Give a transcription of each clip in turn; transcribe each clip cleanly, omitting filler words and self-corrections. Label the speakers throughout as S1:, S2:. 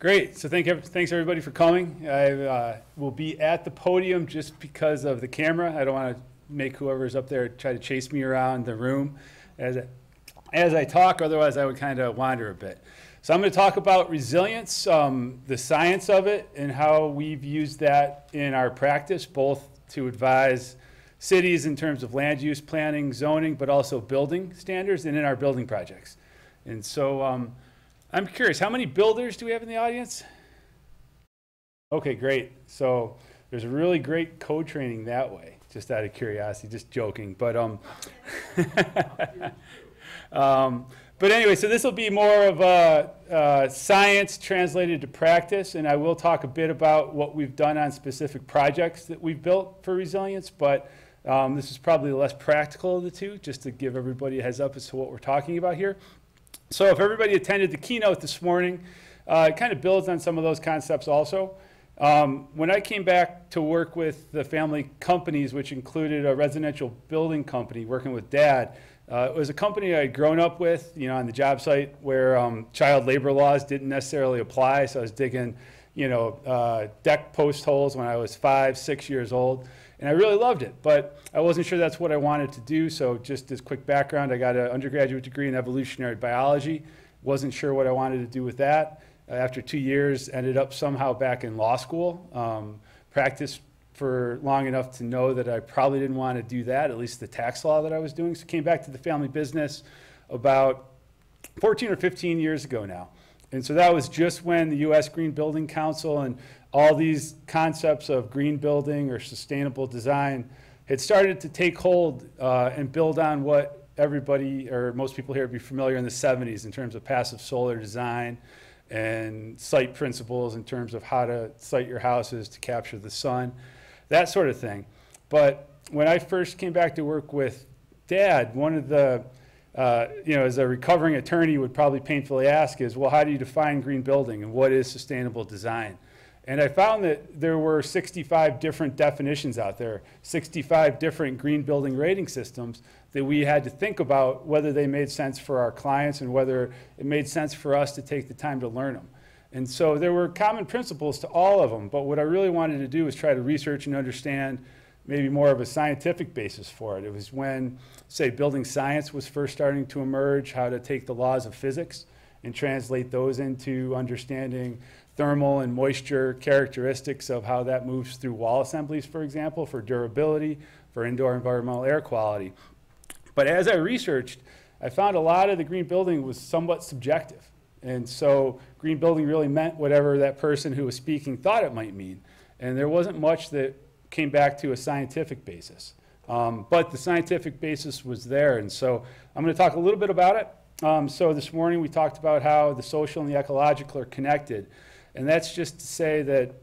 S1: Great. So thanks everybody for coming. I will be at the podium just because of the camera. I don't want to make whoever's up there try to chase me around the room as I talk. Otherwise, I would kind of wander a bit. So I'm going to talk about resilience, the science of it, and how we've used that in our practice, both to advise cities in terms of land use planning, zoning, but also building standards and in our building projects. And so I'm curious, how many builders do we have in the audience? Okay, great. So there's a really great code training that way, just out of curiosity, just joking. But but anyway, so this will be more of a science translated to practice, and I will talk a bit about what we've done on specific projects that we've built for resilience, but this is probably the less practical of the two, just to give everybody a heads up as to what we're talking about here. So if everybody attended the keynote this morning, it kind of builds on some of those concepts also. When I came back to work with the family companies, which included a residential building company working with Dad, it was a company I'd grown up with, you know, on the job site where child labor laws didn't necessarily apply. So I was digging, you know, deck post holes when I was 5, 6 years old. And I really loved it, but I wasn't sure that's what I wanted to do. So just as quick background, I got an undergraduate degree in evolutionary biology. Wasn't sure what I wanted to do with that. After 2 years, ended up somehow back in law school. Practiced for long enough to know that I probably didn't want to do that, at least the tax law that I was doing. So came back to the family business about 14 or 15 years ago now. And so that was just when the U.S. Green Building Council and all these concepts of green building or sustainable design had started to take hold and build on what everybody or most people here would be familiar in the 70s in terms of passive solar design and site principles in terms of how to site your houses to capture the sun, that sort of thing. But when I first came back to work with Dad, one of the you know, as a recovering attorney would probably painfully ask is, well, how do you define green building and what is sustainable design? And I found that there were 65 different definitions out there, 65 different green building rating systems that we had to think about whether they made sense for our clients and whether it made sense for us to take the time to learn them. And so there were common principles to all of them, but what I really wanted to do was try to research and understand maybe more of a scientific basis for it. It was when, say, building science was first starting to emerge, how to take the laws of physics and translate those into understanding thermal and moisture characteristics of how that moves through wall assemblies, for example, for durability, for indoor environmental air quality. But as I researched, I found a lot of the green building was somewhat subjective. And so green building really meant whatever that person who was speaking thought it might mean. And there wasn't much that came back to a scientific basis. But the scientific basis was there. And so I'm going to talk a little bit about it. So this morning we talked about how the social and the ecological are connected. And that's just to say that,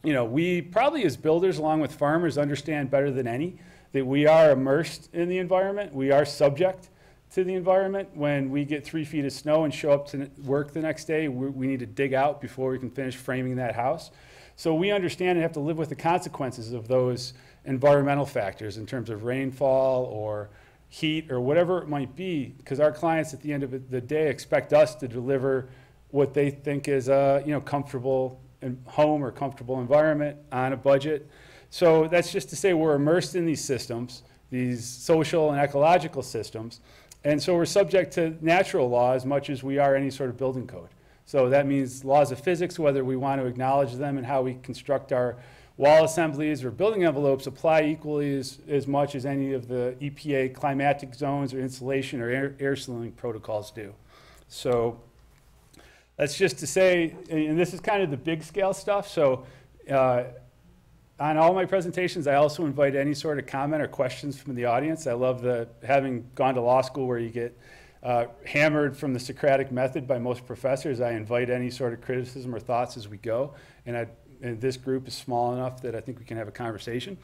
S1: you know, we probably as builders along with farmers understand better than any that we are immersed in the environment. We are subject to the environment. When we get 3 feet of snow and show up to work the next day, we need to dig out before we can finish framing that house. So we understand and have to live with the consequences of those environmental factors in terms of rainfall or heat or whatever it might be, because our clients at the end of the day expect us to deliver what they think is a, you know, comfortable home or comfortable environment on a budget. So that's just to say we're immersed in these systems, these social and ecological systems, and so we're subject to natural law as much as we are any sort of building code. So that means laws of physics, whether we want to acknowledge them and how we construct our wall assemblies or building envelopes, apply equally as much as any of the EPA climatic zones or insulation or air sealing protocols do. So that's just to say, and this is kind of the big scale stuff. So on all my presentations, I also invite any sort of comment or questions from the audience. I love having gone to law school where you get hammered from the Socratic method by most professors. I invite any sort of criticism or thoughts as we go. And this group is small enough that I think we can have a conversation.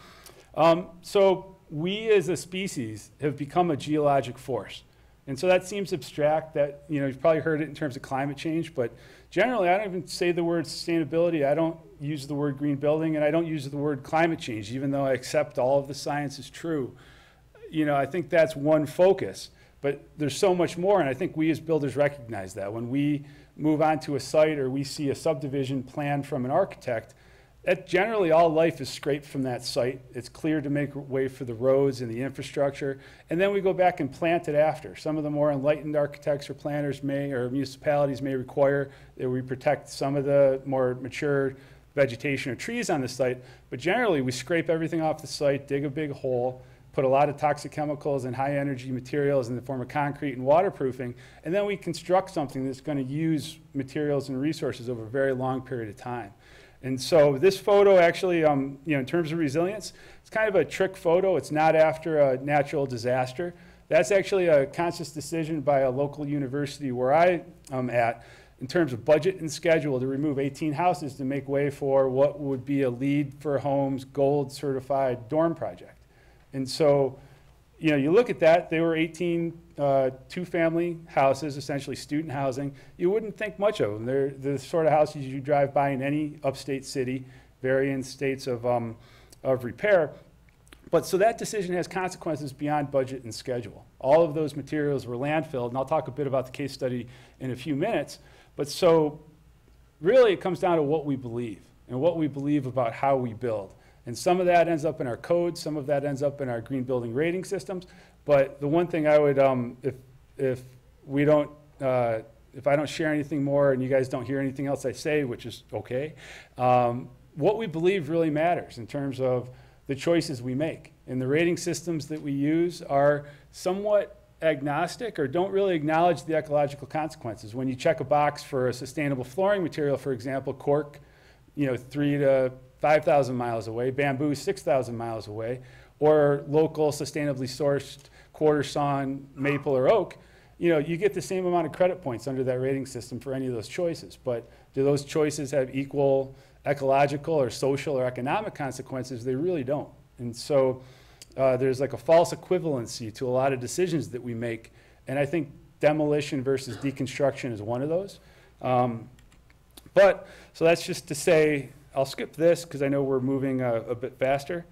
S1: So we as a species have become a geologic force. And so that seems abstract. That, you know, you've probably heard it in terms of climate change, but generally I don't even say the word sustainability. I don't use the word green building, and I don't use the word climate change, even though I accept all of the science is true. You know, I think that's one focus. But there's so much more, and I think we as builders recognize that. When we move onto a site or we see a subdivision plan from an architect, that generally all life is scraped from that site. It's cleared to make way for the roads and the infrastructure, and then we go back and plant it after. Some of the more enlightened architects or planners may, or municipalities may require that we protect some of the more mature vegetation or trees on the site, but generally we scrape everything off the site, dig a big hole, put a lot of toxic chemicals and high energy materials in the form of concrete and waterproofing, and then we construct something that's going to use materials and resources over a very long period of time. And so this photo actually, in terms of resilience, it's kind of a trick photo. It's not after a natural disaster. That's actually a conscious decision by a local university where I am at in terms of budget and schedule to remove 18 houses to make way for what would be a LEED for Homes Gold certified dorm project. And so, you look at that, they were 18 two-family houses, essentially student housing. You wouldn't think much of them. They're the sort of houses you drive by in any upstate city, varying states of repair. But so that decision has consequences beyond budget and schedule. All of those materials were landfilled, and I'll talk a bit about the case study in a few minutes. But so really it comes down to what we believe and what we believe about how we build. And some of that ends up in our codes, some of that ends up in our green building rating systems. But the one thing I would, if I don't share anything more and you guys don't hear anything else I say, which is okay, what we believe really matters in terms of the choices we make. And the rating systems that we use are somewhat agnostic or don't really acknowledge the ecological consequences. When you check a box for a sustainable flooring material, for example, cork, 3 to 5,000 miles away, bamboo 6,000 miles away, or local sustainably sourced quarter sawn maple or oak, you get the same amount of credit points under that rating system for any of those choices. But do those choices have equal ecological or social or economic consequences? They really don't. And so there's like a false equivalency to a lot of decisions that we make. And I think demolition versus deconstruction is one of those. But so that's just to say, I'll skip this because I know we're moving a bit faster.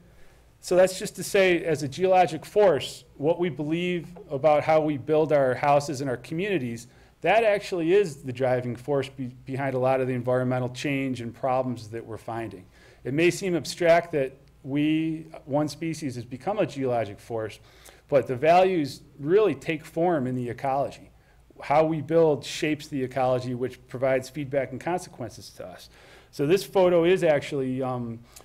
S1: So that's just to say, as a geologic force, what we believe about how we build our houses and our communities, that actually is the driving force behind a lot of the environmental change and problems that we're finding. It may seem abstract that one species has become a geologic force, but the values really take form in the ecology. How we build shapes the ecology, which provides feedback and consequences to us. So this photo is actually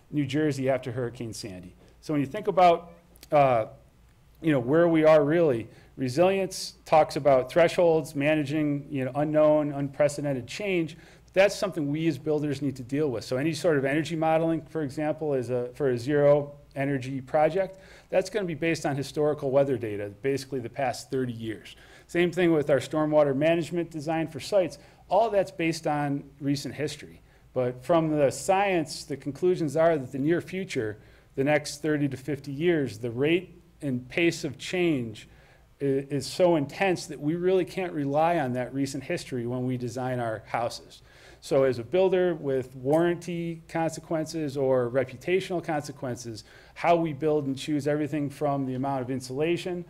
S1: New Jersey after Hurricane Sandy. So when you think about where we are really, resilience talks about thresholds, managing unknown, unprecedented change. That's something we as builders need to deal with. So any sort of energy modeling, for example, for a zero energy project, that's going to be based on historical weather data, basically the past 30 years. Same thing with our stormwater management design for sites. All that's based on recent history. But from the science, the conclusions are that the near future, the next 30 to 50 years, the rate and pace of change is so intense that we really can't rely on that recent history when we design our houses. So as a builder with warranty consequences or reputational consequences, how we build and choose everything from the amount of insulation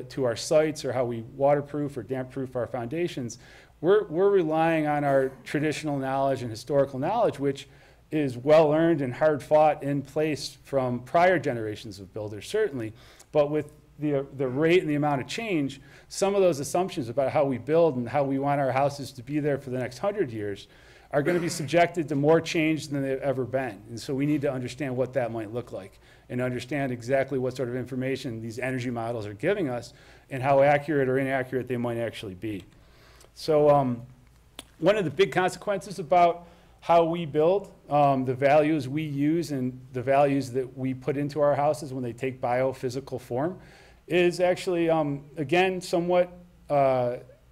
S1: to our sites or how we waterproof or damp-proof our foundations, we're relying on our traditional knowledge and historical knowledge, which is well-earned and hard-fought in place from prior generations of builders, certainly. But with the rate and the amount of change, some of those assumptions about how we build and how we want our houses to be there for the next 100 years are going to be subjected to more change than they've ever been. And so we need to understand what that might look like and understand exactly what sort of information these energy models are giving us and how accurate or inaccurate they might actually be. So one of the big consequences about how we build, the values we use and the values that we put into our houses when they take biophysical form is actually, again, somewhat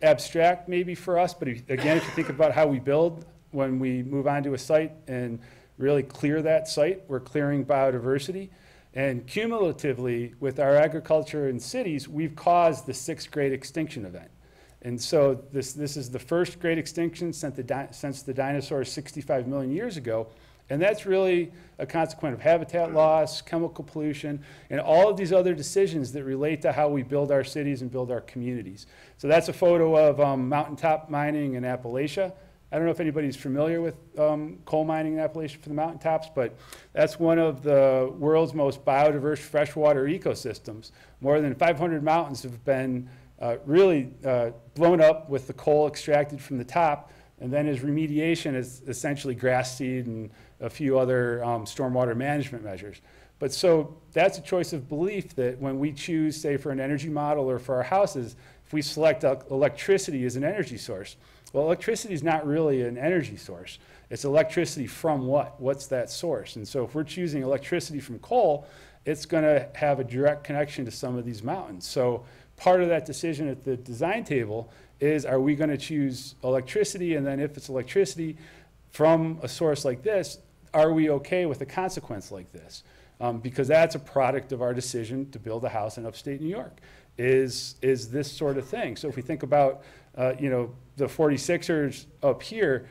S1: abstract maybe for us, but again, if you think about how we build when we move onto a site and really clear that site, we're clearing biodiversity. And cumulatively, with our agriculture in cities, we've caused the 6th great extinction event. And so this is the first great extinction since the dinosaurs 65 million years ago. And that's really a consequence of habitat loss, chemical pollution, and all of these other decisions that relate to how we build our cities and build our communities. So that's a photo of mountaintop mining in Appalachia. I don't know if anybody's familiar with coal mining in Appalachia for the mountaintops, but that's one of the world's most biodiverse freshwater ecosystems. More than 500 mountains have been really blown up with the coal extracted from the top, and then as remediation is essentially grass seed and a few other stormwater management measures. But so that's a choice of belief that when we choose, say, for an energy model or for our houses, if we select electricity as an energy source, well, electricity is not really an energy source. It's electricity from what? What's that source? And so if we're choosing electricity from coal, it's going to have a direct connection to some of these mountains. So part of that decision at the design table is, are we going to choose electricity? And then if it's electricity from a source like this, are we okay with a consequence like this? Because that's a product of our decision to build a house in upstate New York, is this sort of thing. So if we think about, the 46ers up here,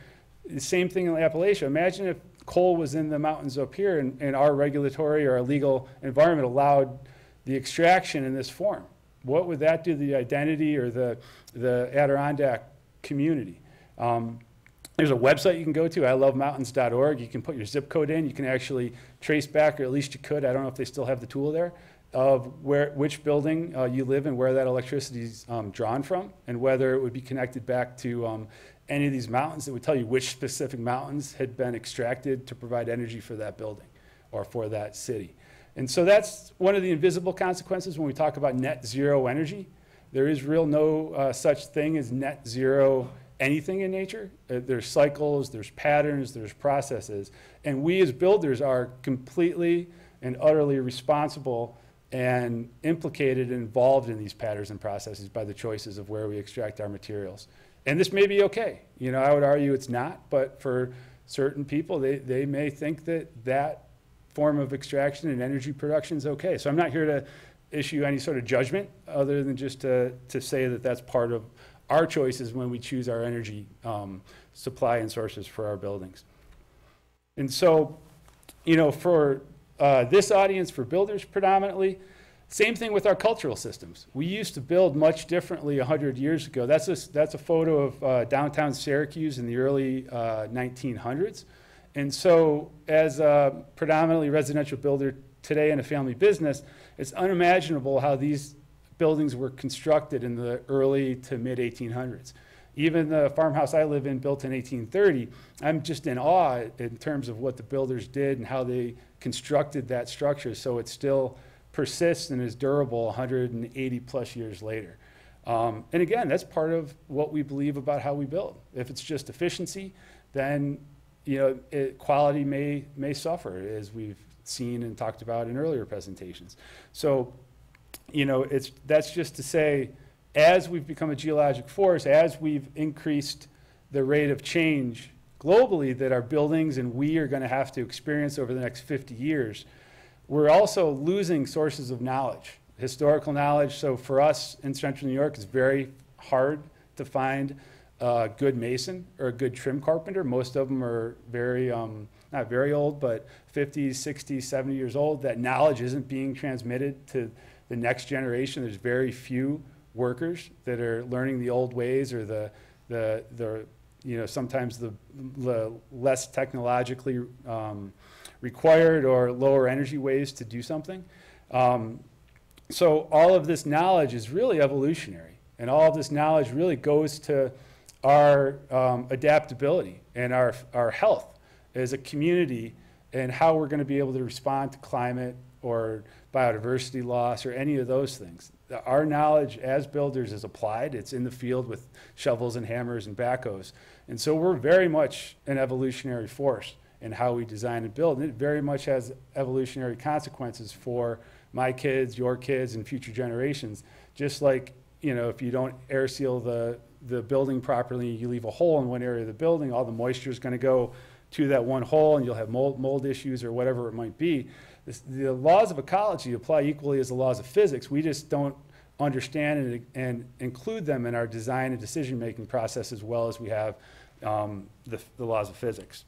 S1: the same thing in Appalachia. Imagine if coal was in the mountains up here and our regulatory or our legal environment allowed the extraction in this form. What would that do to the identity or the Adirondack community? There's a website you can go to, ilovemountains.org. You can put your zip code in. You can actually trace back, or at least you could, I don't know if they still have the tool there, of which building you live in, where that electricity is drawn from, and whether it would be connected back to any of these mountains. That would tell you which specific mountains had been extracted to provide energy for that building or for that city. And so that's one of the invisible consequences when we talk about net zero energy. There is no such thing as net zero anything in nature. There's cycles, there's patterns, there's processes. And we as builders are completely and utterly responsible and implicated and involved in these patterns and processes by the choices of where we extract our materials. And this may be okay. I would argue it's not, but for certain people, they may think that form of extraction and energy production is okay. So I'm not here to issue any sort of judgment other than just to say that that's part of our choices when we choose our energy supply and sources for our buildings. And so, for this audience, for builders predominantly, same thing with our cultural systems. We used to build much differently 100 years ago. That's a photo of downtown Syracuse in the early 1900s. And so as a predominantly residential builder today in a family business, it's unimaginable how these buildings were constructed in the early to mid 1800s. Even the farmhouse I live in, built in 1830, I'm just in awe in terms of what the builders did and how they constructed that structure so it still persists and is durable 180 plus years later. And again, that's part of what we believe about how we build. If it's just efficiency, then quality may suffer, as we've seen and talked about in earlier presentations. So that's just to say, as we've become a geologic force, as we've increased the rate of change globally that our buildings and we are going to have to experience over the next 50 years, we're also losing sources of knowledge, historical knowledge. So for us in Central New York, it's very hard to find a good mason or a good trim carpenter. Most of them are very, not very old, but 50s, 60s, 70 years old. That knowledge isn't being transmitted to the next generation. There's very few workers that are learning the old ways or sometimes the less technologically required or lower energy ways to do something. So all of this knowledge is really evolutionary, and all of this knowledge really goes to our adaptability and our health as a community and how we're going to be able to respond to climate or biodiversity loss or any of those things. Our knowledge as builders is applied. It's in the field with shovels and hammers and backhoes. And so we're very much an evolutionary force in how we design and build. And it very much has evolutionary consequences for my kids, your kids, and future generations. Just like, if you don't air seal the building properly, you leave a hole in one area of the building, all the moisture is going to go to that one hole and you'll have mold issues or whatever it might be. The laws of ecology apply equally as the laws of physics. We just don't understand and include them in our design and decision-making process as well as we have the laws of physics.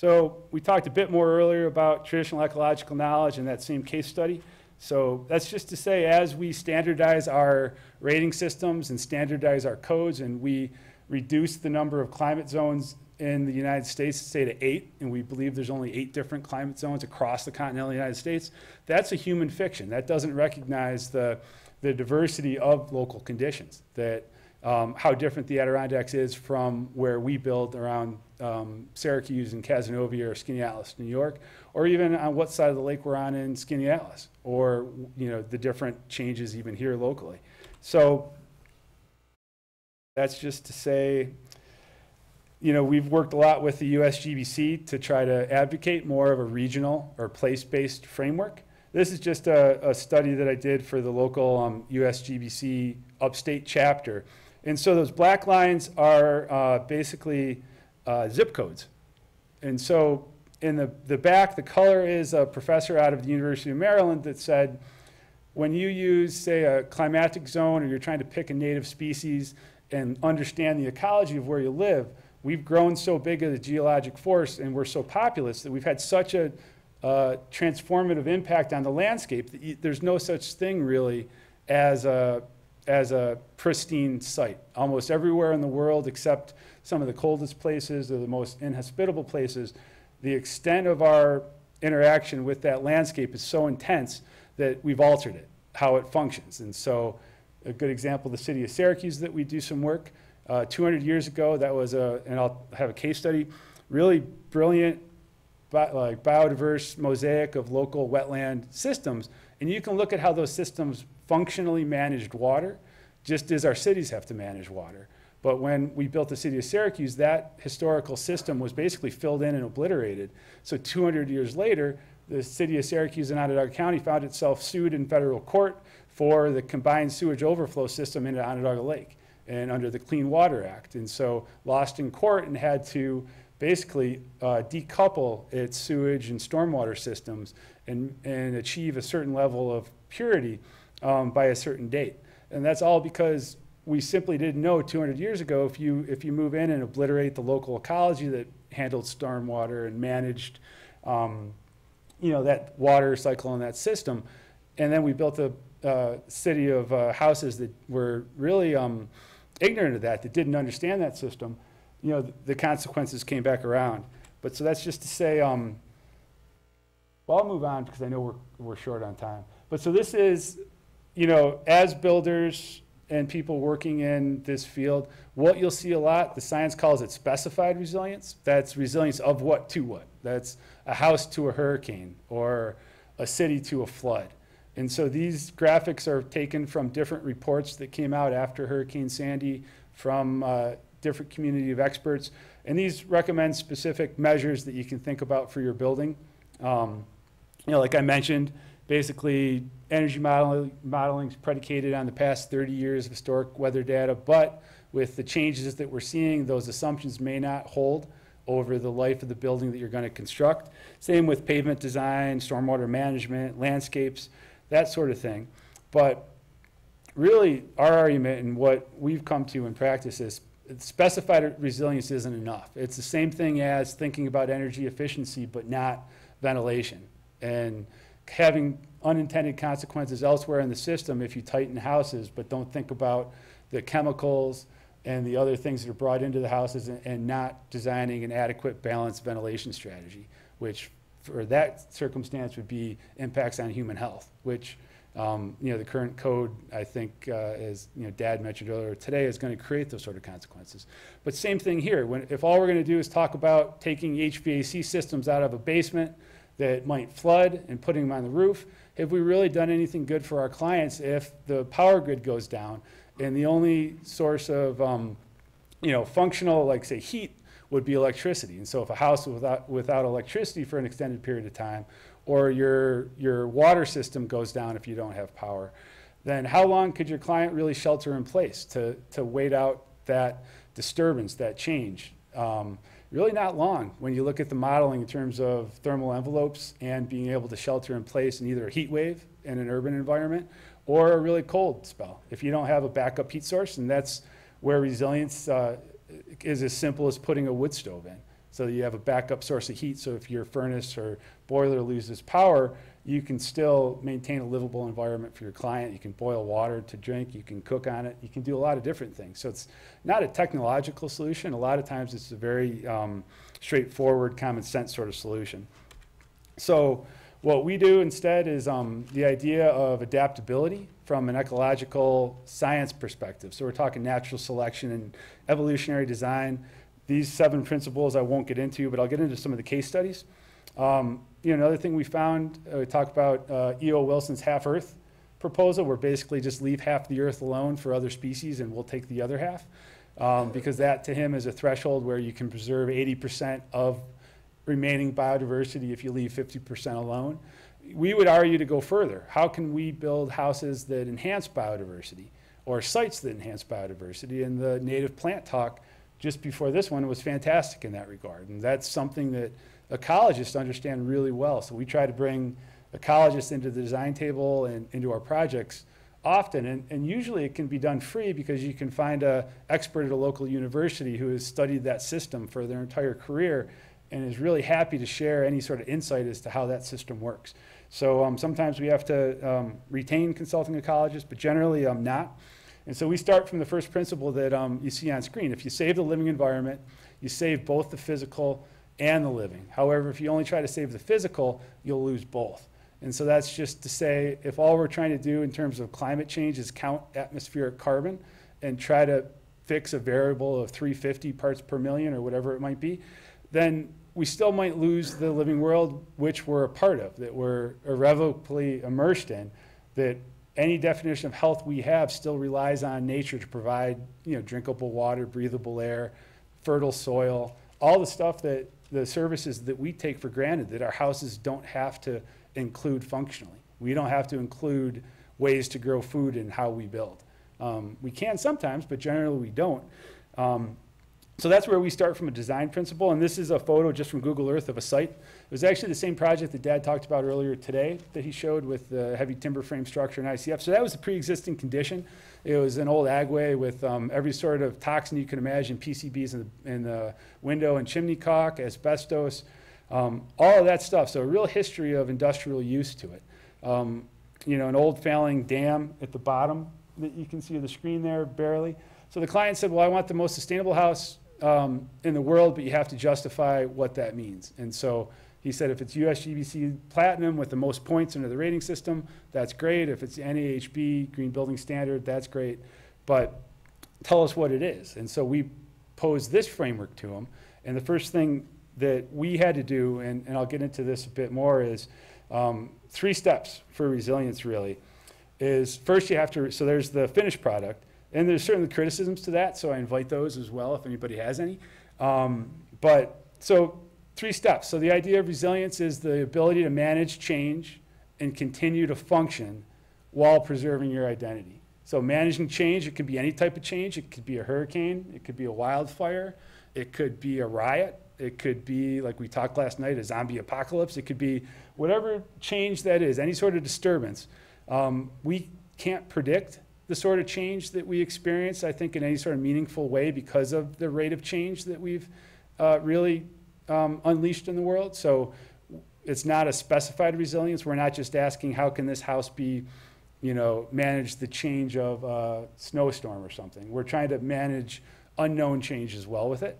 S1: So we talked a bit more earlier about traditional ecological knowledge in that same case study. So that's just to say, as we standardize our rating systems and standardize our codes, and we reduce the number of climate zones in the United States, say to 8, and we believe there's only 8 different climate zones across the continental United States, that's a human fiction. That doesn't recognize the diversity of local conditions, that how different the Adirondacks is from where we build around Syracuse and Casanova or Skaneateles, New York, or even on what side of the lake we're on in Skaneateles, or the different changes even here locally. So that's just to say, we've worked a lot with the USGBC to try to advocate more of a regional or place-based framework. This is just a study that I did for the local USGBC upstate chapter. And so those black lines are basically zip codes. And so in the back, the color is a professor out of the University of Maryland that said, when you use, say, a climatic zone, or you're trying to pick a native species and understand the ecology of where you live, we've grown so big as a geologic force, and we're so populous that we've had such a transformative impact on the landscape that there's no such thing really as a pristine site. Almost everywhere in the world, except some of the coldest places or the most inhospitable places, the extent of our interaction with that landscape is so intense that we've altered it, how it functions. And so a good example, the city of Syracuse that we do some work. 200 years ago, that was and I'll have a case study, really brilliant, biodiverse mosaic of local wetland systems. And you can look at how those systems functionally managed water, just as our cities have to manage water. But when we built the city of Syracuse, that historical system was basically filled in and obliterated. So 200 years later, the city of Syracuse and Onondaga County found itself sued in federal court for the combined sewage overflow system into Onondaga Lake, and under the Clean Water Act. And so lost in court and had to basically decouple its sewage and stormwater systems and achieve a certain level of purity by a certain date. And that's all because we simply didn't know 200 years ago, if you move in and obliterate the local ecology that handled stormwater and managed that water cycle in that system, and then we built a city of houses that were really ignorant of that didn't understand that system, the consequences came back around. But so that's just to say, well, I'll move on because I know we're short on time. But so this is, as builders and people working in this field, what you'll see a lot, the science calls it specified resilience. That's resilience of what to what. That's a house to a hurricane or a city to a flood. And so these graphics are taken from different reports that came out after Hurricane Sandy from different community of experts. And these recommend specific measures that you can think about for your building. Like I mentioned, basically energy modeling is predicated on the past 30 years of historic weather data, but with the changes that we're seeing, those assumptions may not hold over the life of the building that you're going to construct. Same with pavement design, stormwater management, landscapes, that sort of thing. But really, our argument and what we've come to in practice is specified resilience isn't enough. It's the same thing as thinking about energy efficiency, but not ventilation, and having unintended consequences elsewhere in the system if you tighten houses, but don't think about the chemicals and the other things that are brought into the houses, and not designing an adequate balanced ventilation strategy, which for that circumstance would be impacts on human health, which the current code, I think, as Dad mentioned earlier today, is going to create those sort of consequences. But same thing here. If all we're going to do is talk about taking HVAC systems out of a basement that might flood and putting them on the roof, have we really done anything good for our clients if the power grid goes down and the only source of functional, like say heat, would be electricity? And so if a house without electricity for an extended period of time, or your water system goes down if you don't have power, then how long could your client really shelter in place to wait out that disturbance, that change? Really not long when you look at the modeling in terms of thermal envelopes and being able to shelter in place in either a heat wave in an urban environment or a really cold spell if you don't have a backup heat source. And that's where resilience is as simple as putting a wood stove in. so that you have a backup source of heat. So if your furnace or boiler loses power, you can still maintain a livable environment for your client. You can boil water to drink, you can cook on it, you can do a lot of different things. So it's not a technological solution. A lot of times it's a very straightforward, common sense sort of solution. So what we do instead is the idea of adaptability from an ecological science perspective. So we're talking natural selection and evolutionary design. These 7 principles I won't get into, but I'll get into some of the case studies. Another thing we found, we talked about E.O. Wilson's Half Earth proposal, where basically just leave half the Earth alone for other species and we'll take the other half. Because that to him is a threshold where you can preserve 80% of remaining biodiversity if you leave 50% alone. We would argue to go further. How can we build houses that enhance biodiversity or sites that enhance biodiversity? And the native plant talk just before this one was fantastic in that regard. And that's something that ecologists understand really well. So we try to bring ecologists into the design table and into our projects often. And usually it can be done free because you can find an expert at a local university who has studied that system for their entire career and is really happy to share any sort of insight as to how that system works. So sometimes we have to retain consulting ecologists, but generally not. And so we start from the first principle that you see on screen. If you save the living environment, you save both the physical and the living. However, if you only try to save the physical, you'll lose both. And so that's just to say, if all we're trying to do in terms of climate change is count atmospheric carbon and try to fix a variable of 350 parts per million or whatever it might be, then we still might lose the living world which we're a part of, that we're irrevocably immersed in, that any definition of health we have still relies on nature to provide, drinkable water, breathable air, fertile soil, all the stuff that the services that we take for granted that our houses don't have to include functionally. We don't have to include ways to grow food in how we build. We can sometimes, but generally we don't. So that's where we start from a design principle, and this is a photo just from Google Earth of a site. It was actually the same project that Dad talked about earlier today that he showed with the heavy timber frame structure and ICF. So that was a pre-existing condition. It was an old agway with every sort of toxin you can imagine, PCBs in the window and chimney caulk, asbestos, all of that stuff. So a real history of industrial use to it. An old failing dam at the bottom that you can see on the screen there, barely. So the client said, well, I want the most sustainable house in the world, but you have to justify what that means. And so he said, if it's USGBC Platinum with the most points under the rating system, that's great. If it's NAHB, Green Building Standard, that's great. But tell us what it is. And so we posed this framework to him. And the first thing that we had to do, and I'll get into this a bit more, is 3 steps for resilience, really. Is first you have to, so there's the finished product. And there's certainly criticisms to that, so I invite those as well if anybody has any. So 3 steps. So the idea of resilience is the ability to manage change and continue to function while preserving your identity. So managing change, it could be any type of change. It could be a hurricane. It could be a wildfire. It could be a riot. It could be, like we talked last night, a zombie apocalypse. It could be whatever change that is, any sort of disturbance. We can't predict the sort of change that we experience, I think, in any sort of meaningful way because of the rate of change that we've really unleashed in the world. So it's not a specified resilience. We're not just asking how can this house be, manage the change of a snowstorm or something. We're trying to manage unknown change as well with it.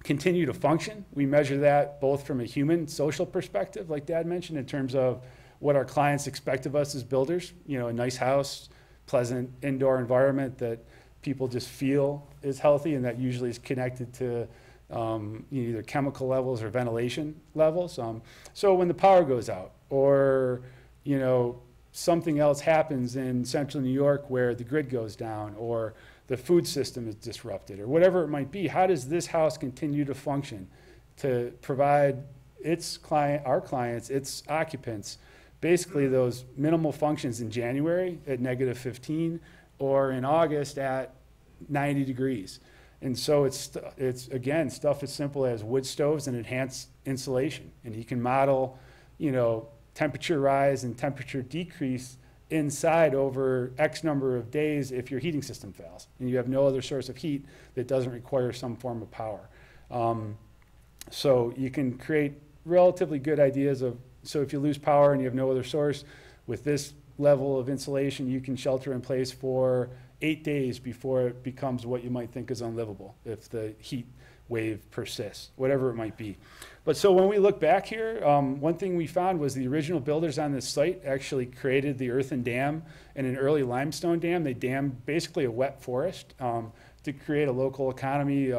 S1: Continue to function. We measure that both from a human social perspective, like Dad mentioned, in terms of what our clients expect of us as builders, a nice house, pleasant indoor environment that people just feel is healthy, and that usually is connected to either chemical levels or ventilation levels. So when the power goes out or, something else happens in central New York where the grid goes down or the food system is disrupted or whatever it might be, how does this house continue to function to provide our clients, its occupants, basically those minimal functions in January at -15 or in August at 90 degrees. And so it's again, stuff as simple as wood stoves and enhanced insulation. And you can model, temperature rise and temperature decrease inside over X number of days if your heating system fails and you have no other source of heat that doesn't require some form of power. So you can create relatively good ideas of, so if you lose power and you have no other source, with this level of insulation, you can shelter in place for 8 days before it becomes what you might think is unlivable if the heat wave persists, whatever it might be. But so when we look back here, one thing we found was the original builders on this site actually created the earthen dam and an early limestone dam. They dammed basically a wet forest to create a local economy,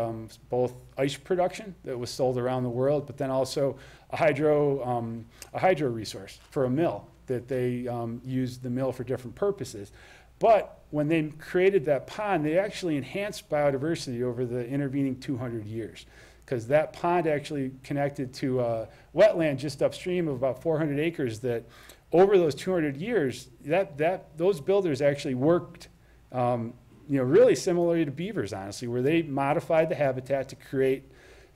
S1: both ice production that was sold around the world, but then also a hydro resource for a mill that they used the mill for different purposes. But when they created that pond, they actually enhanced biodiversity over the intervening 200 years, because that pond actually connected to a wetland just upstream of about 400 acres that over those 200 years, those builders actually worked really similarly to beavers, honestly, where they modified the habitat to create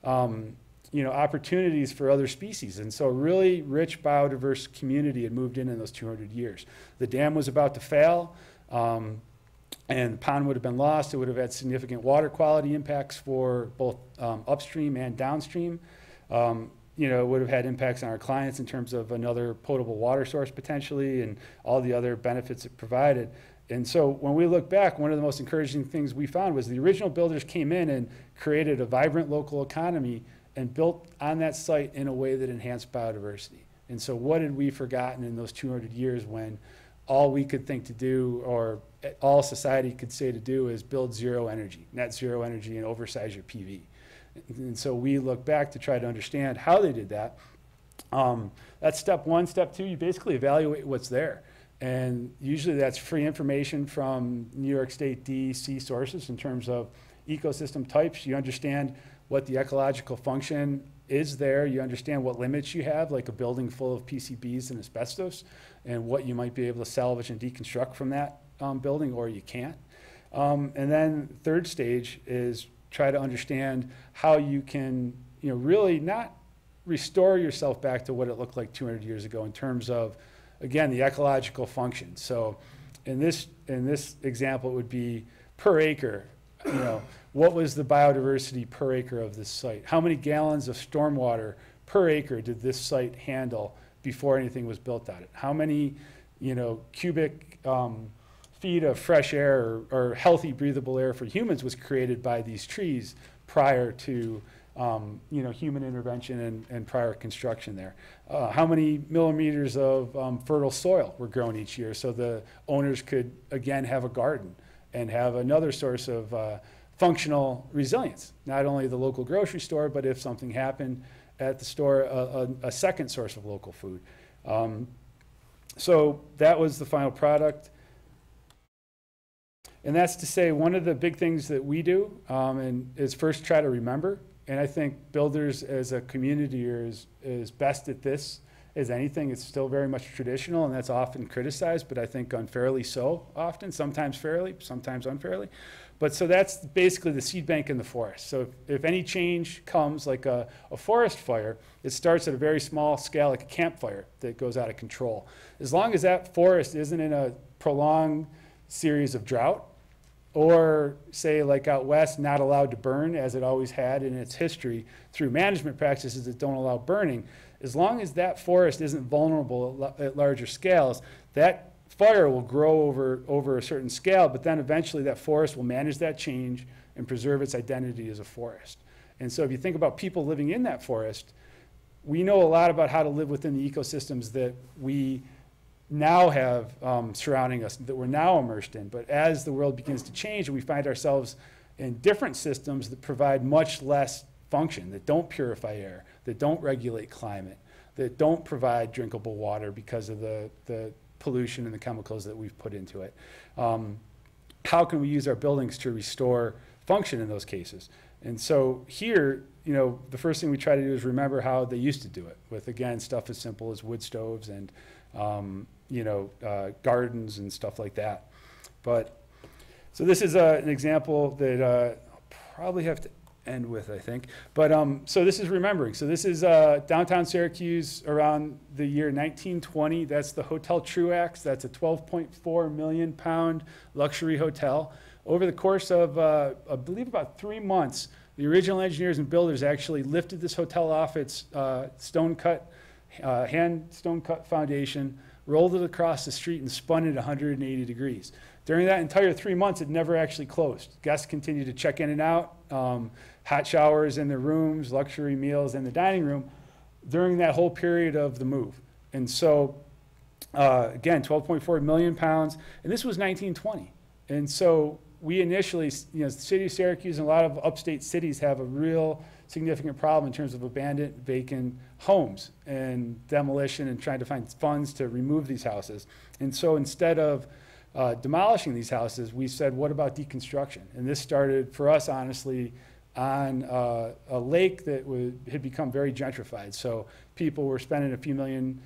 S1: opportunities for other species. And so a really rich biodiverse community had moved in those 200 years. The dam was about to fail, and the pond would have been lost. It would have had significant water quality impacts for both upstream and downstream. It would have had impacts on our clients in terms of another potable water source potentially and all the other benefits it provided. And so when we look back, one of the most encouraging things we found was the original builders came in and created a vibrant local economy and built on that site in a way that enhanced biodiversity. And so what had we forgotten in those 200 years when all we could think to do, or all society could say to do, is build zero energy, net zero energy, and oversize your PV. And so we look back to try to understand how they did that. That's step one. Step two, you basically evaluate what's there. And usually that's free information from New York State DEC sources in terms of ecosystem types. You understand what the ecological function is there. You understand what limits you have, like a building full of PCBs and asbestos, and what you might be able to salvage and deconstruct from that building, or you can't. And then third stage is try to understand how you can really not restore yourself back to what it looked like 200 years ago in terms of, again, the ecological function. So in this example, it would be per acre, what was the biodiversity per acre of this site? How many gallons of stormwater per acre did this site handle before anything was built on it? How many, cubic feet of fresh air or healthy breathable air for humans was created by these trees prior to human intervention and prior construction there? How many millimeters of fertile soil were grown each year so the owners could, again, have a garden and have another source of functional resilience? Not only the local grocery store, but if something happened at the store, a second source of local food. So that was the final product. And that's to say, one of the big things that we do is first try to remember. And I think builders as a community are as best at this as anything. It's still very much traditional, and that's often criticized, but I think unfairly so often, sometimes fairly, sometimes unfairly. But so that's basically the seed bank in the forest. So if any change comes, like a forest fire, it starts at a very small scale, like a campfire that goes out of control. As long as that forest isn't in a prolonged series of drought, or say like out west, not allowed to burn as it always had in its history through management practices that don't allow burning, as long as that forest isn't vulnerable at larger scales, that fire will grow over a certain scale, but then eventually that forest will manage that change and preserve its identity as a forest. And so if you think about people living in that forest, we know a lot about how to live within the ecosystems that we now have surrounding us, that we're now immersed in. But as the world begins to change and we find ourselves in different systems that provide much less function, that don't purify air, that don't regulate climate, that don't provide drinkable water because of the pollution and the chemicals that we've put into it, how can we use our buildings to restore function in those cases? And so here, the first thing we try to do is remember how they used to do it with, again, stuff as simple as wood stoves and gardens and stuff like that. But so this is an example that I'll probably have to end with, I think. But so this is remembering. So this is downtown Syracuse around the year 1920. That's the Hotel Truax. That's a 12.4 million pound luxury hotel. Over the course of, I believe, about 3 months, The original engineers and builders actually lifted this hotel off its hand stone cut foundation, rolled it across the street, and spun it 180 degrees. During that entire 3 months, it never actually closed. Guests continued to check in and out, hot showers in their rooms, luxury meals in the dining room during that whole period of the move. And so, again, 12.4 million pounds, and this was 1920. And so we initially, the city of Syracuse and a lot of upstate cities have a real significant problem in terms of abandoned, vacant homes and demolition and trying to find funds to remove these houses. And so instead of demolishing these houses, we said, what about deconstruction? And this started for us, honestly, on a lake that had become very gentrified. So people were spending a few $1 million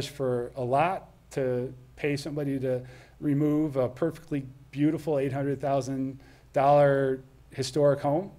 S1: for a lot to pay somebody to remove a perfectly beautiful $800,000 historic home,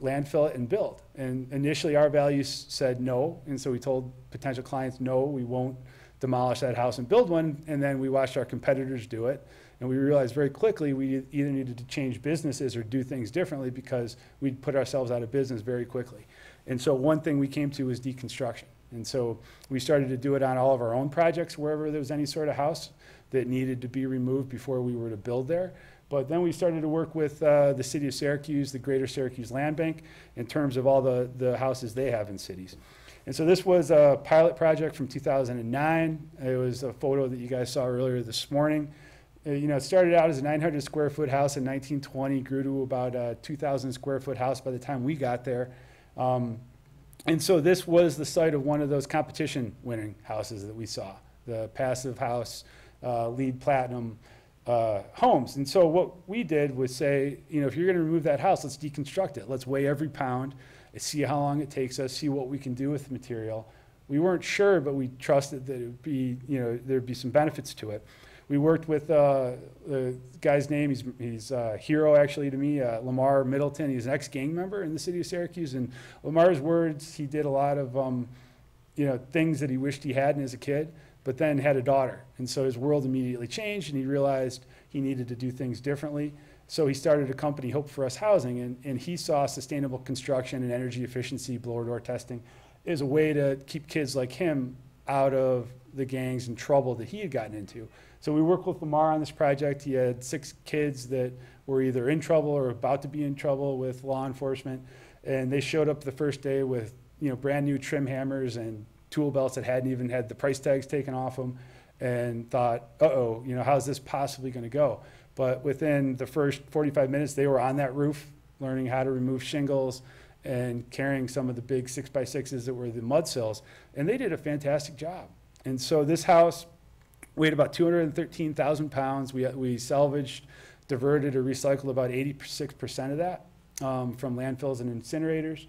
S1: landfill it, and build. And initially our values said no, and so we told potential clients, no, we won't demolish that house and build one. And then we watched our competitors do it, and we realized very quickly we either needed to change businesses or do things differently because we'd put ourselves out of business very quickly. And so one thing we came to was deconstruction. And so we started to do it on all of our own projects wherever there was any sort of house that needed to be removed before we were to build there. But then we started to work with the city of Syracuse, the Greater Syracuse Land Bank, in terms of all the houses they have in cities. And so this was a pilot project from 2009. It was a photo that you guys saw earlier this morning. It started out as a 900 square foot house in 1920, grew to about a 2,000 square foot house by the time we got there. And so this was the site of one of those competition winning houses that we saw, the Passive House, LEED Platinum homes. And so what we did was say, if you're going to remove that house, let's deconstruct it. Let's weigh every pound, see how long it takes us, see what we can do with the material. We weren't sure, but we trusted that it would be, there'd be some benefits to it. We worked with the guy's name, he's a hero actually to me, Lamar Middleton. He's an ex-gang member in the city of Syracuse. And Lamar's words, he did a lot of things that he wished he hadn't as a kid, but then had a daughter. And so his world immediately changed, and he realized he needed to do things differently. So he started a company, Hope for Us Housing, and he saw sustainable construction and energy efficiency, blower door testing, as a way to keep kids like him out of the gangs and trouble that he had gotten into. So we worked with Lamar on this project. He had 6 kids that were either in trouble or about to be in trouble with law enforcement. And they showed up the first day with brand new trim hammers and tool belts that hadn't even had the price tags taken off them, and thought, uh-oh, how's this possibly going to go? But within the first 45 minutes, they were on that roof learning how to remove shingles and carrying some of the big 6x6s that were the mud sills. And they did a fantastic job. And so this house weighed about 213,000 pounds. We salvaged, diverted, or recycled about 86% of that from landfills and incinerators.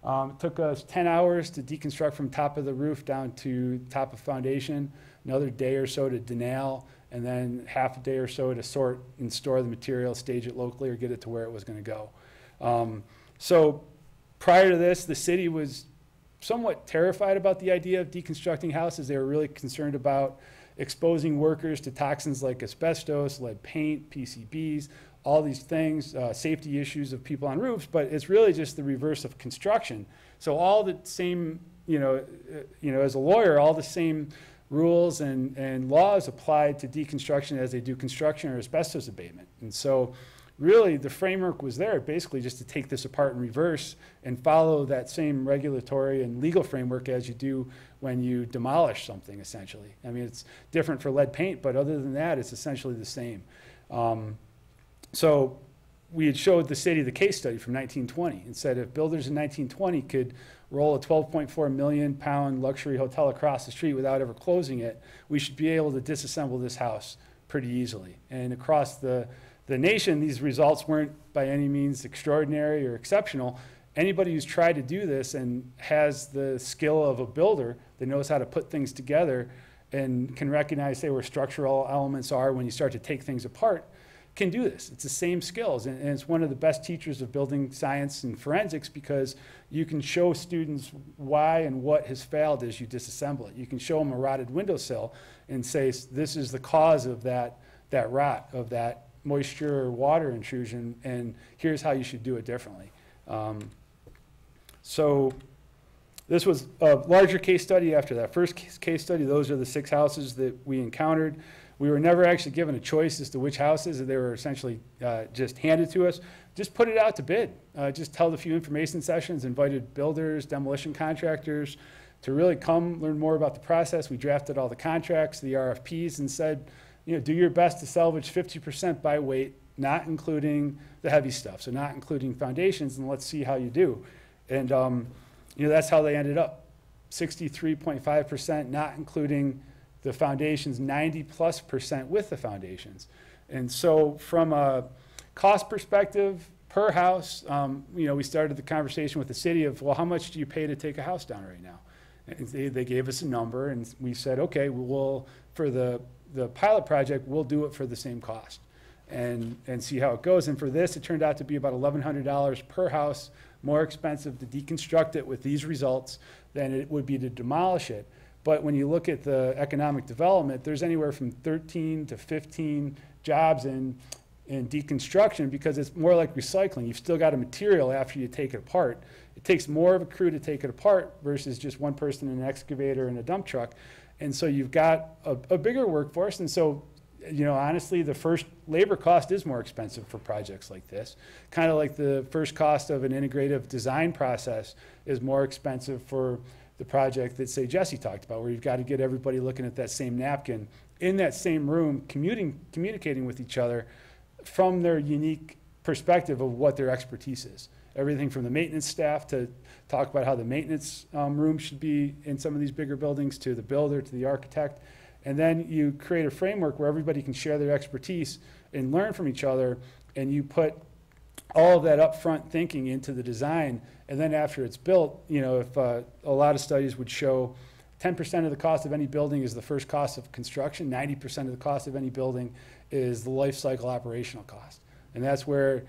S1: It took us 10 hours to deconstruct from top of the roof down to top of foundation, another day or so to denail, and then half a day or so to sort and store the material, stage it locally, or get it to where it was going to go. So prior to this, the city was somewhat terrified about the idea of deconstructing houses. They were really concerned about exposing workers to toxins like asbestos, lead paint, PCBs, all these things, safety issues of people on roofs, but it's really just the reverse of construction. So all the same, as a lawyer, all the same rules and laws apply to deconstruction as they do construction or asbestos abatement. And so really the framework was there basically just to take this apart in reverse and follow that same regulatory and legal framework as you do when you demolish something, essentially. I mean, it's different for lead paint, but other than that, it's essentially the same. So we had showed the city the case study from 1920 and said if builders in 1920 could roll a 12.4 million pound luxury hotel across the street without ever closing it, we should be able to disassemble this house pretty easily. And across the nation, these results weren't by any means extraordinary or exceptional. Anybody who's tried to do this and has the skill of a builder that knows how to put things together and can recognize, say, where structural elements are when you start to take things apart, can do this. It's the same skills, and it's one of the best teachers of building science and forensics because you can show students why and what has failed as you disassemble it. You can show them a rotted windowsill and say, this is the cause of that rot, of that moisture or water intrusion, and here's how you should do it differently. So this was a larger case study after that first case study. Those are the 6 houses that we encountered. We were never actually given a choice as to which houses. They were essentially just handed to us. Just put it out to bid. Just held a few information sessions, invited builders, demolition contractors to really come learn more about the process. We drafted all the contracts, the RFPs, and said, do your best to salvage 50% by weight, not including the heavy stuff, so not including foundations, and let's see how you do. And that's how they ended up. 63.5%, not including the foundations, 90+% with the foundations. And so from a cost perspective per house, we started the conversation with the city of, well, how much do you pay to take a house down right now? And they gave us a number, and we said, okay, we'll, for the pilot project, we'll do it for the same cost and see how it goes. And for this, it turned out to be about $1,100 per house, more expensive to deconstruct it with these results than it would be to demolish it. But when you look at the economic development, there's anywhere from 13 to 15 jobs in deconstruction, because it's more like recycling. You've still got a material after you take it apart. It takes more of a crew to take it apart versus just one person in an excavator and a dump truck. And so you've got a bigger workforce. And so, honestly, the first labor cost is more expensive for projects like this. Kind of like the first cost of an integrative design process is more expensive for the project that, say, Jesse talked about, where you've got to get everybody looking at that same napkin in that same room, communicating with each other from their unique perspective of what their expertise is. Everything from the maintenance staff to talk about how the maintenance room should be in some of these bigger buildings, to the builder, to the architect. And then you create a framework where everybody can share their expertise and learn from each other, and you put all of that upfront thinking into the design. And then after it's built, if a lot of studies would show 10% of the cost of any building is the first cost of construction, 90% of the cost of any building is the life cycle operational cost. And that's where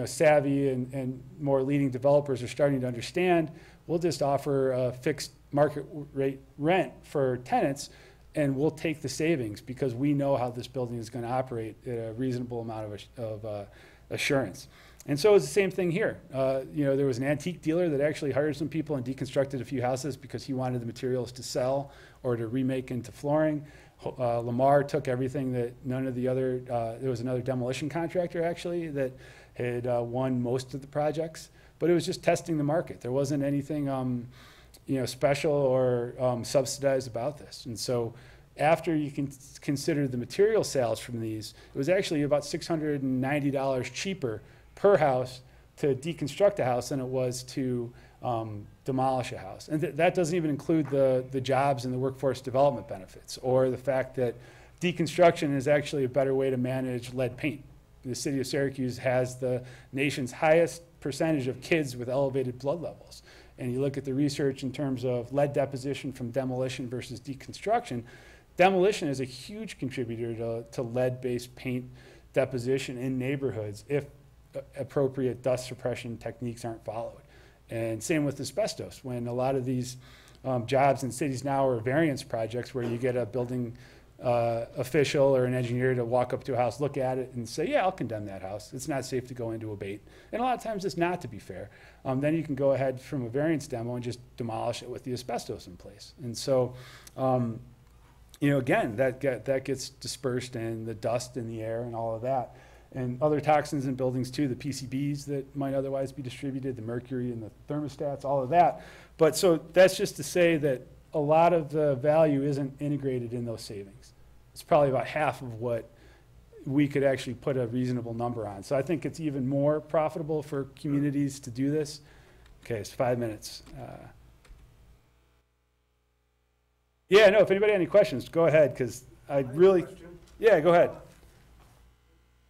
S1: savvy and more leading developers are starting to understand, we'll just offer a fixed market rate rent for tenants, and we'll take the savings because we know how this building is going to operate at a reasonable amount of assurance. And so it's the same thing here. There was an antique dealer that actually hired some people and deconstructed a few houses because he wanted the materials to sell or to remake into flooring. Lamar took everything that none of the other, there was another demolition contractor actually that had won most of the projects, but it was just testing the market. There wasn't anything special or subsidized about this. And so after you can consider the material sales from these, it was actually about $690 cheaper per house to deconstruct a house than it was to demolish a house. And that doesn't even include the jobs and the workforce development benefits, or the fact that deconstruction is actually a better way to manage lead paint. The city of Syracuse has the nation's highest percentage of kids with elevated blood levels. And you look at the research in terms of lead deposition from demolition versus deconstruction, demolition is a huge contributor to lead-based paint deposition in neighborhoods if appropriate dust suppression techniques aren't followed. And same with asbestos. When a lot of these jobs in cities now are variance projects where you get a building official or an engineer to walk up to a house, look at it, and say, yeah, I'll condemn that house. It's not safe to go into abate. And a lot of times it's not, to be fair. Then you can go ahead from a variance demo and just demolish it with the asbestos in place. And so, again, that gets dispersed in the dust in the air and all of that. And other toxins in buildings too, the PCBs that might otherwise be distributed, the mercury and the thermostats, all of that. But so that's just to say that a lot of the value isn't integrated in those savings. It's probably about half of what we could actually put a reasonable number on. So I think it's even more profitable for communities to do this. Okay, it's 5 minutes. Yeah, no, if anybody had any questions, go ahead, because I really, yeah, go ahead.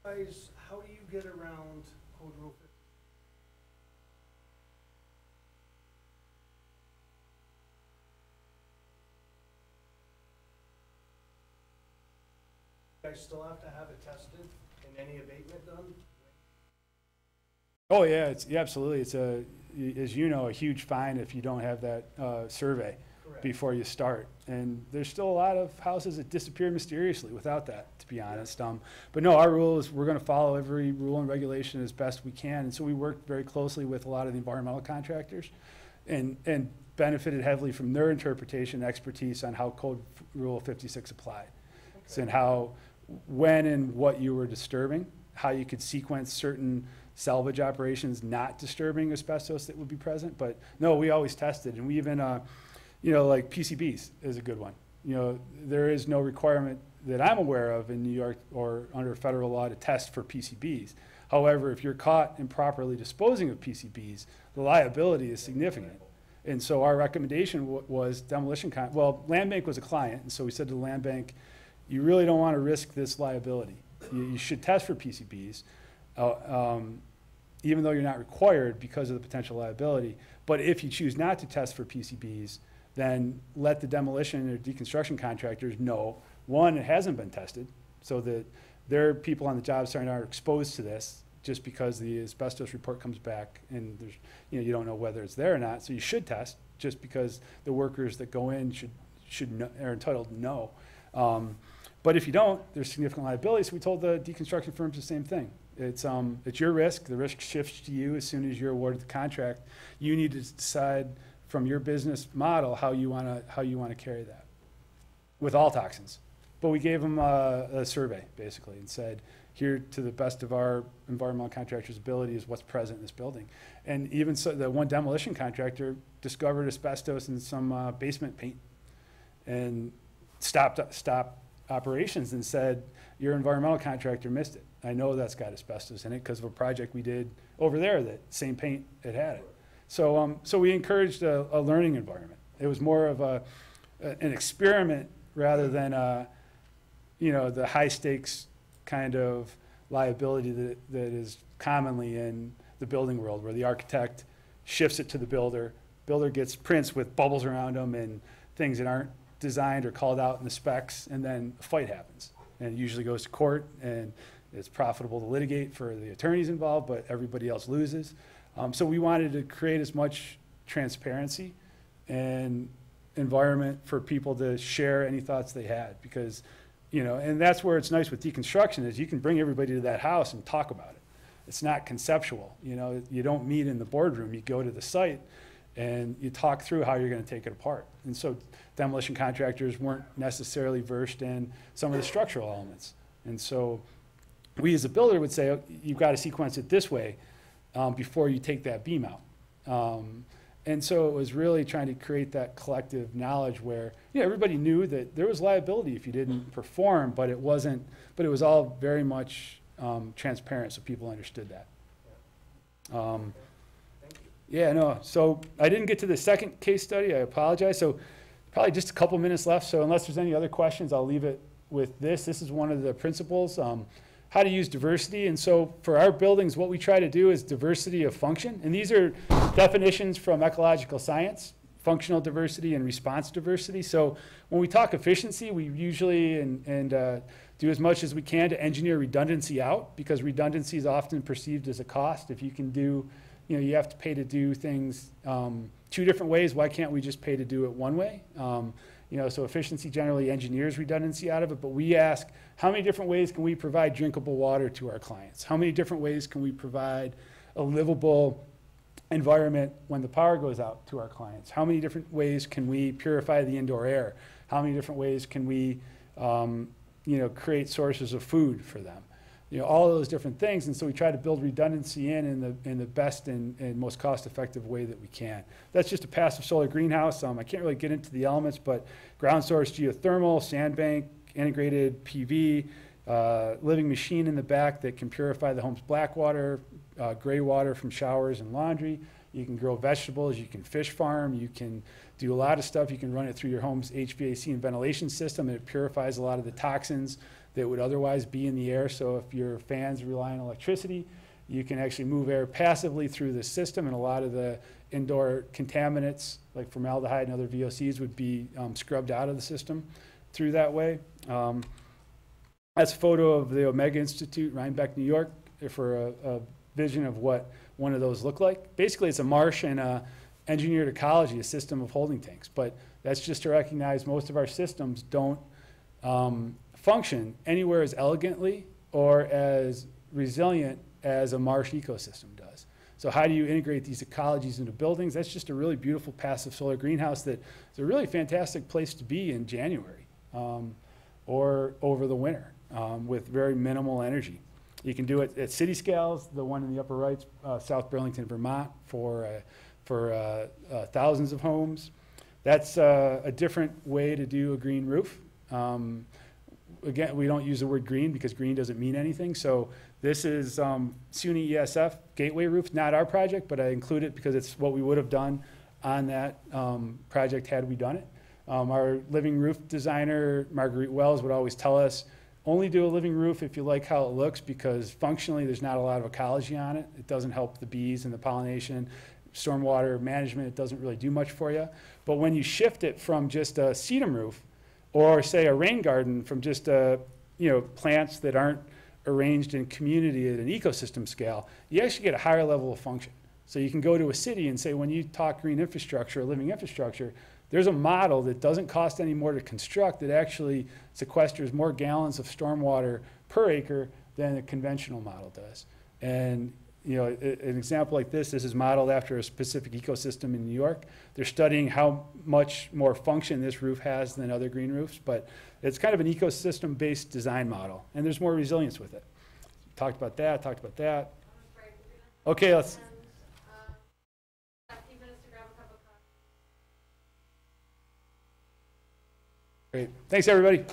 S2: Guys, how do you get around Code Rule 50? You guys still have to have it tested and any abatement done?
S1: Oh yeah, absolutely. It's as you know, a huge fine if you don't have that survey.
S2: Correct.
S1: before you start. And there's still a lot of houses that disappear mysteriously without that, to be honest. But no, our rule is we're going to follow every rule and regulation as best we can. And so we worked very closely with a lot of the environmental contractors and benefited heavily from their interpretation and expertise on how Code Rule 56 applied. So, and how, when and what you were disturbing, how you could sequence certain salvage operations not disturbing asbestos that would be present. But no, we always tested, and we even, you know, like PCBs is a good one. You know, there is no requirement that I'm aware of in New York or under federal law to test for PCBs. However, if you're caught improperly disposing of PCBs, the liability is significant. And so our recommendation was demolition, well, Land Bank was a client, and so we said to the Land Bank, you really don't want to risk this liability. You should test for PCBs, even though you're not required because of the potential liability. But if you choose not to test for PCBs, then let the demolition or deconstruction contractors know, one, it hasn't been tested, so that their people on the job site aren't exposed to this just because the asbestos report comes back and there's, you know, you don't know whether it's there or not. So you should test just because the workers that go in should know, are entitled to know. But if you don't, there's significant liability. So we told the deconstruction firms the same thing. It's your risk. The risk shifts to you as soon as you're awarded the contract. You need to decide from your business model how you want to carry that with all toxins. But we gave them a survey basically and said, here, to the best of our environmental contractor's ability, is what's present in this building. And even so, the one demolition contractor discovered asbestos in some basement paint and stopped operations and said, your environmental contractor missed it. I know that's got asbestos in it because of a project we did over there that same paint had it. So, so we encouraged a learning environment. It was more of an experiment rather than you know, the high stakes kind of liability that is commonly in the building world, where the architect shifts it to the builder. Builder gets prints with bubbles around them and things that aren't designed or called out in the specs, and then a fight happens. And it usually goes to court, and it's profitable to litigate for the attorneys involved, but everybody else loses. So we wanted to create as much transparency and environment for people to share any thoughts they had, because, you know, and that's where it's nice with deconstruction is you can bring everybody to that house and talk about it. It's not conceptual. You know, you don't meet in the boardroom. You go to the site and you talk through how you're going to take it apart. And so demolition contractors weren't necessarily versed in some of the structural elements. And so we as a builder would say, oh, you've got to sequence it this way before you take that beam out. And so it was really trying to create that collective knowledge where, you know, everybody knew that there was liability if you didn't perform, but it wasn't, but it was all very much transparent, so people understood that. Yeah, no, so I didn't get to the second case study, I apologize. So probably just a couple minutes left, so unless there's any other questions, I'll leave it with this. This is one of the principles, how to use diversity. And so for our buildings, what we try to do is diversity of function. And these are definitions from ecological science, functional diversity and response diversity. So when we talk efficiency, we usually do as much as we can to engineer redundancy out, because redundancy is often perceived as a cost. If you can do, you know, you have to pay to do things two different ways. Why can't we just pay to do it one way? You know, so efficiency generally engineers redundancy out of it, but we ask, how many different ways can we provide drinkable water to our clients? How many different ways can we provide a livable environment when the power goes out to our clients? How many different ways can we purify the indoor air? How many different ways can we, you know, create sources of food for them? You know, all of those different things. And so we try to build redundancy in the best and most cost-effective way that we can. That's just a passive solar greenhouse. I can't really get into the elements, but ground source geothermal, sandbank, integrated PV, living machine in the back that can purify the home's black water, gray water from showers and laundry. You can grow vegetables, you can fish farm, you can do a lot of stuff. You can run it through your home's HVAC and ventilation system, and it purifies a lot of the toxins that would otherwise be in the air. So if your fans rely on electricity, you can actually move air passively through the system, and a lot of the indoor contaminants like formaldehyde and other VOCs would be scrubbed out of the system through that way. That's a photo of the Omega Institute, Rhinebeck, New York, for a vision of what one of those look like. Basically, it's a marsh and engineered ecology, a system of holding tanks. But that's just to recognize most of our systems don't function anywhere as elegantly or as resilient as a marsh ecosystem does. So how do you integrate these ecologies into buildings? That's just a really beautiful passive solar greenhouse that is a really fantastic place to be in January or over the winter with very minimal energy. You can do it at city scales. The one in the upper right, South Burlington, Vermont, for thousands of homes. That's a different way to do a green roof. Again, we don't use the word green because green doesn't mean anything. So this is SUNY ESF gateway roof, not our project, but I include it because it's what we would have done on that project had we done it. Our living roof designer, Marguerite Wells, would always tell us, only do a living roof if you like how it looks, because functionally there's not a lot of ecology on it. It doesn't help the bees and the pollination. Stormwater management, it doesn't really do much for you. But when you shift it from just a sedum roof, or say a rain garden from just plants that aren't arranged in community at an ecosystem scale, you actually get a higher level of function. So you can go to a city and say, when you talk green infrastructure or living infrastructure, there's a model that doesn't cost any more to construct that actually sequesters more gallons of stormwater per acre than a conventional model does. And an example like this is modeled after a specific ecosystem in New York. They're studying how much more function this roof has than other green roofs, but it's kind of an ecosystem-based design model, and there's more resilience with it. Talked about that. Okay, let's. Great. Thanks, everybody.